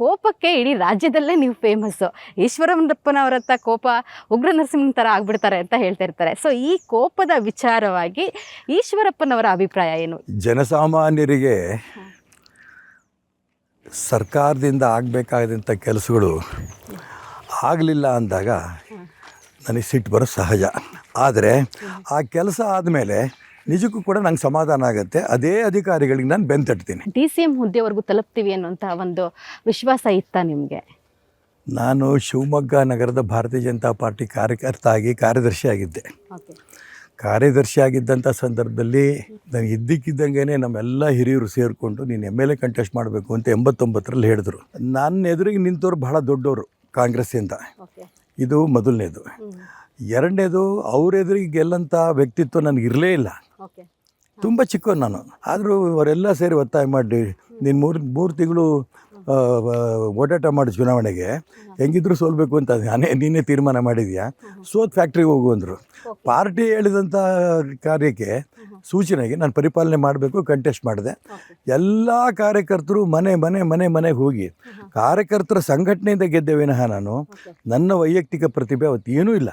ಕೋಪಕ್ಕೆ ಇಡೀ ರಾಜ್ಯದಲ್ಲೇ ನೀವು ಫೇಮಸ್ಸು. ಈಶ್ವರಪ್ಪನವರ ಹತ್ರ ಕೋಪ ಉಗ್ರ ನರಸಿಂಹನ ಥರ ಆಗ್ಬಿಡ್ತಾರೆ ಅಂತ ಹೇಳ್ತಾ ಇರ್ತಾರೆ. ಸೊ ಈ ಕೋಪದ ವಿಚಾರವಾಗಿ ಈಶ್ವರಪ್ಪನವರ ಅಭಿಪ್ರಾಯ ಏನು? ಜನಸಾಮಾನ್ಯರಿಗೆ ಸರ್ಕಾರದಿಂದ ಆಗಬೇಕಾದಂಥ ಕೆಲಸಗಳು ಆಗಲಿಲ್ಲ ಅಂದಾಗ ನನಗೆ ಸಿಟ್ಟು ಬರೋ ಸಹಜ. ಆದರೆ ಆ ಕೆಲಸ ಆದಮೇಲೆ ನಿಜಕ್ಕೂ ಕೂಡ ನಂಗೆ ಸಮಾಧಾನ ಆಗುತ್ತೆ. ಅದೇ ಅಧಿಕಾರಿಗಳಿಗೆ ನಾನು ಬೆನ್ನು ತಟ್ತೀನಿ. DCM ಹುದ್ದೆವರೆಗೂ ತಲುಪ್ತೀವಿ ಅನ್ನೋಂಥ ಒಂದು ವಿಶ್ವಾಸ ಇತ್ತಾ ನಿಮಗೆ? ನಾನು ಶಿವಮೊಗ್ಗ ನಗರದ ಭಾರತೀಯ ಜನತಾ ಪಾರ್ಟಿ ಕಾರ್ಯಕರ್ತ ಕಾರ್ಯದರ್ಶಿ ಆಗಿದ್ದೆ. ಕಾರ್ಯದರ್ಶಿ ಆಗಿದ್ದಂಥ ಸಂದರ್ಭದಲ್ಲಿ ನಾನು ಇದ್ದಕ್ಕಿದ್ದಂಗೆ ನಮ್ಮೆಲ್ಲ ಹಿರಿಯರು ಸೇರಿಕೊಂಡು ನೀನು MLA ಕಂಟೆಸ್ಟ್ ಮಾಡಬೇಕು ಅಂತ 89ರಲ್ಲಿ ಹೇಳಿದ್ರು. ನನ್ನ ಎದುರಿಗೆ ನಿಂತವ್ರು ಬಹಳ ದೊಡ್ಡವರು ಕಾಂಗ್ರೆಸ್ಸಿಂದ. ಇದು ಮೊದಲನೇದು. ಎರಡನೇದು, ಅವ್ರ ಎದುರಿಗೆ ಗೆಲ್ಲಂಥ ವ್ಯಕ್ತಿತ್ವ ನನಗಿರಲೇ ಇಲ್ಲ. ತುಂಬ ಚಿಕ್ಕವನು ನಾನು. ಆದರೂ ಅವರೆಲ್ಲ ಸೇರಿ ಒತ್ತಾಯ ಮಾಡಿ ನೀನು ಮೂರು ತಿಂಗಳು ಓಡಾಟ ಮಾಡಿ ಚುನಾವಣೆಗೆ ಹೆಂಗಿದ್ರು ಸೋಲ್ಬೇಕು ಅಂತ ನೀನೇ ತೀರ್ಮಾನ ಮಾಡಿದ್ಯಾ, ಸೋತ್ ಫ್ಯಾಕ್ಟ್ರಿಗೆ ಹೋಗು ಅಂದರು. ಪಾರ್ಟಿ ಹೇಳಿದಂಥ ಕಾರ್ಯಕ್ಕೆ ಸೂಚನೆಗೆ ನಾನು ಪರಿಪಾಲನೆ ಮಾಡಬೇಕು, ಕಂಟೆಸ್ಟ್ ಮಾಡಿದೆ. ಎಲ್ಲ ಕಾರ್ಯಕರ್ತರು ಮನೆಗೆ ಹೋಗಿ ಕಾರ್ಯಕರ್ತರ ಸಂಘಟನೆಯಿಂದ ಗೆದ್ದೆ ವಿನಃ ನಾನು ನನ್ನ ವೈಯಕ್ತಿಕ ಪ್ರತಿಭೆ ಅವತ್ತು ಏನೂ ಇಲ್ಲ.